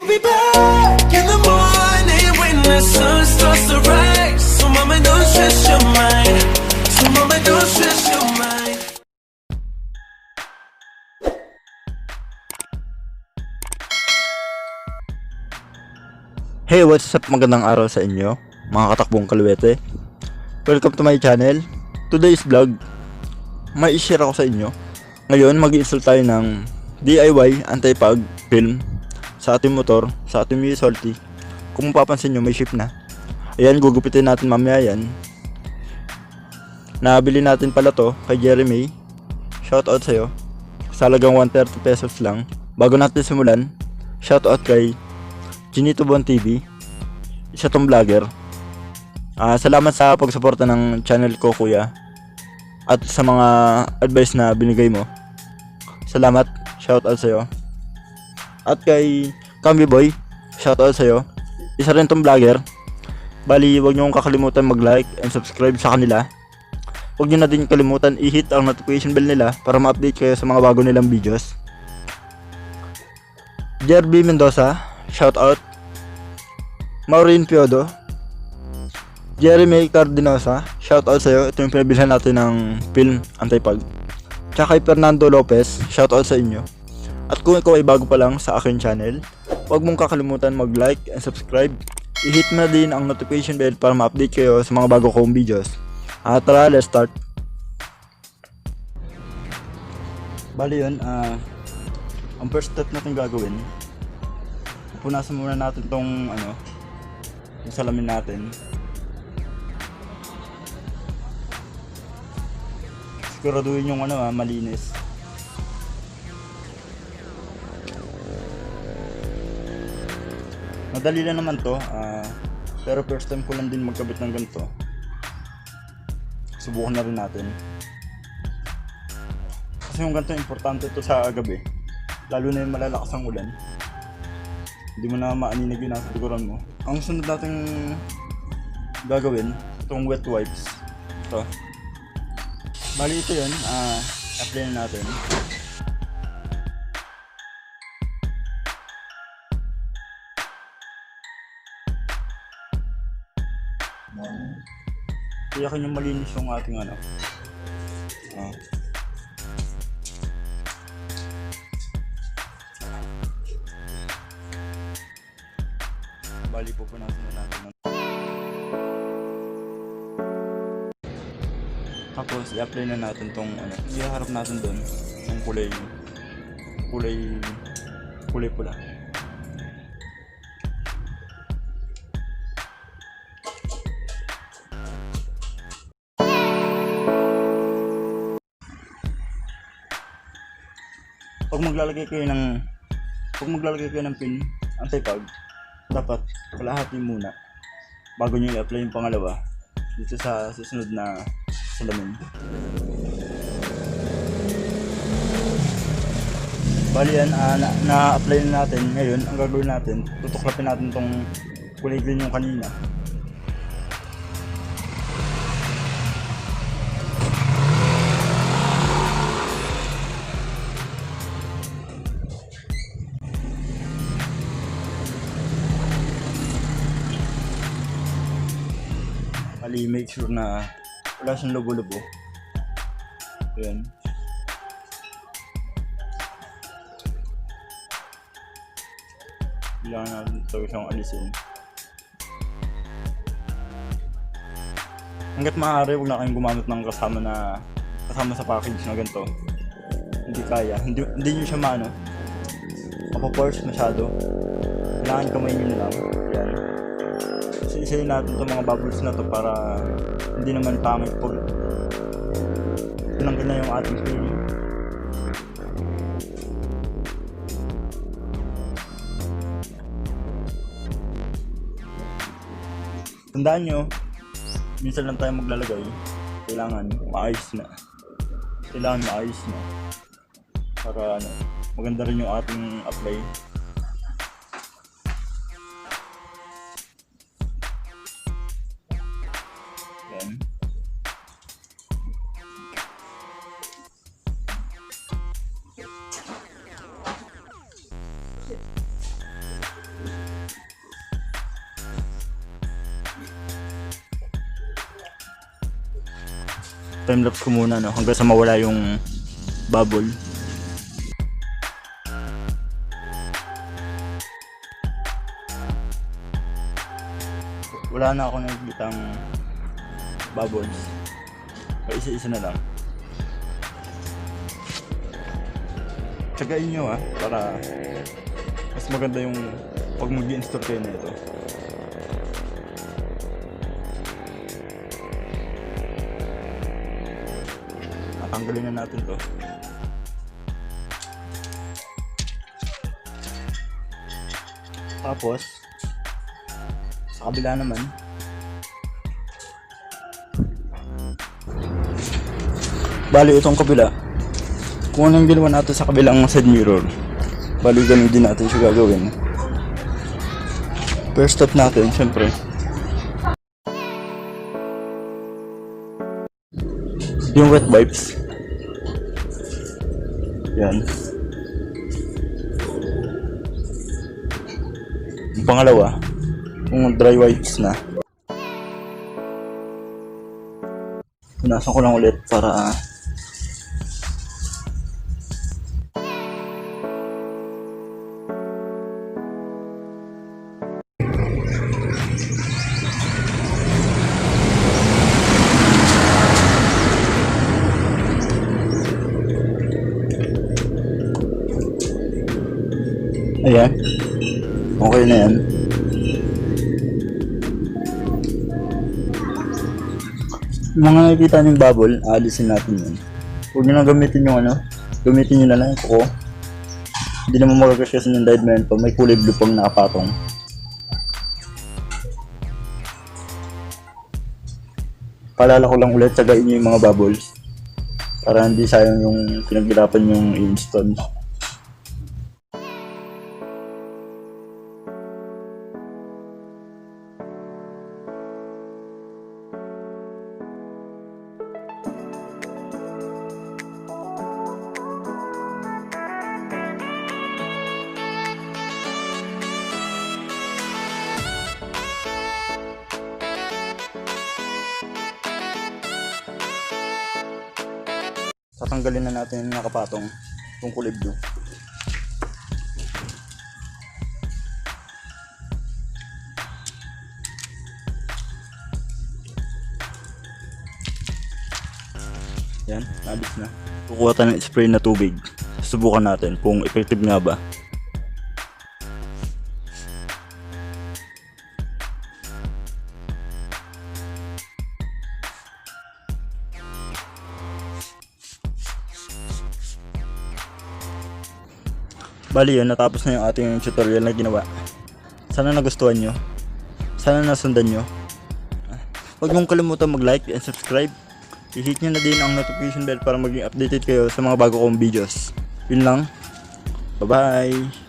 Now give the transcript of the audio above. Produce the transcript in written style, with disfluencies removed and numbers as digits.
be back in the morning when the sun starts to rise. So mama, don't stress your mind. So mama, don't stress your mind. Hey, what's up? Magandang araw sa inyo, mga katakbong kalwete. Welcome to my channel. Today's vlog, may i-share ako sa inyo. Ngayon, mag-install tayo ng DIY ANTIFOG film sa ating motor, sa ating Mio Soulty. Kung mapapansin nyo, may shift na. Ayan, gugupitin natin mamaya yan. Nabili natin pala to kay Jeremy. Shoutout sa'yo. Sa halagang 130 pesos lang. Bago natin simulan, shoutout kay Chinito Bon TV, isa tong vlogger. Salamat sa pagsuporta ng channel ko, kuya, at sa mga advice na binigay mo. Salamat, shoutout sa'yo. At kay Kambi Boy, shoutout sa'yo, isa rin tong vlogger. Bali, huwag nyo kakalimutan mag-like and subscribe sa kanila. Huwag nyo na din kalimutan i-hit ang notification bell nila para ma-update kayo sa mga bago nilang videos. Jerby Mendoza, shoutout. Maureen Piodo, Jeremy Cardinosa, shoutout sa'yo. Ito yung pinabilhan natin ng film ANTIFOG. Tsaka kay Fernando Lopez, shoutout sa inyo. At kung ikaw ay bago pa lang sa aking channel, huwag mong kakalimutan mag-like and subscribe. I-hit mo na din ang notification bell para ma-update kayo sa mga bago kong videos. Tara, let's start. Bali yun, ang first step natin gagawin, punasan muna natin tong yung salamin natin. Siguraduhin yung malinis. Madali lang naman to, pero first time ko lang din magkabit ng ganito. Subukan na rin natin. Kasi yung ganito importante to sa gabi, lalo na yung malalakas ang ulan. Hindi mo na maaninag yun nasa likuran mo. Ang sunod natin gagawin, itong wet wipes. Ito. Bali ito yun, apply na natin. Tiyakin yung malinis yung ating bali po natin na natin. Tapos i-apply na natin tong iharap natin doon yung kulay pula. Pag maglalagay kayo ng pin ANTIFOG, dapat kalahati muna bago nyo i-apply yung pangalawa dito sa susunod na salamin. Bali yan, na-apply na natin. Ngayon, ang gagawin natin, tutuklapin natin tong kulay green yung kanina. Make sure na wala siyang lobo-lobo. Ayan. Kailangan natin ito siyang alisin. Hanggat maaari, huwag na kayong gumamit ng kasama sa package na ganito. Hindi kaya. Hindi nyo siya mapaforce masyado. Kailangan kamay nyo na lang. Ayan. Isa-isayin natin itong mga bubbles na to para hindi naman pangit pag tinanggal na yung ating film. Tandaan nyo, minsan lang tayo maglalagay. Kailangan maayos na. Para maganda rin yung ating apply. Yan. Timelapse ko muna, no, hanggang sa mawala yung bubble. Wala na ako nakikitang bubbles. O isa-isa na lang. Tsagain nyo para mas maganda yung pag mag-i-install kayo na ito. Tanggalin na natin to. Tapos sa kabila naman, bali itong kabila, kung anong ginawa natin sa kabilang side mirror, bali ganun din natin siya gagawin. First step natin, syempre, yung wet wipes. Yan. Yung pangalawa, yung dry wipes na. Punasan ko lang ulit para ayan. Okay na yan. Yung mga nakikita niyong bubble, aalisin natin yun. Huwag nyo na gamitin yung gamitin nyo na lang yung kuko. Hindi naman magagasiyasan yung dyed man pag may kulay blue pang nakapatong. Paalala ko lang ulit, tsagain nyo yung mga bubbles para hindi sayang yung pinaghirapan yung i-install. Tatanggalin na natin yung nakapatong yung kulay blue. Yan, nabis na. Kukuha tayo ng spray na tubig. Subukan natin kung effective nga ba. Bali yun, natapos na yung ating tutorial na ginawa. Sana nagustuhan nyo. Sana nasundan nyo. Huwag mong kalimutan mag-like and subscribe. I-hit nyo na din ang notification bell para maging updated kayo sa mga bago kong videos. Yun lang. Bye bye!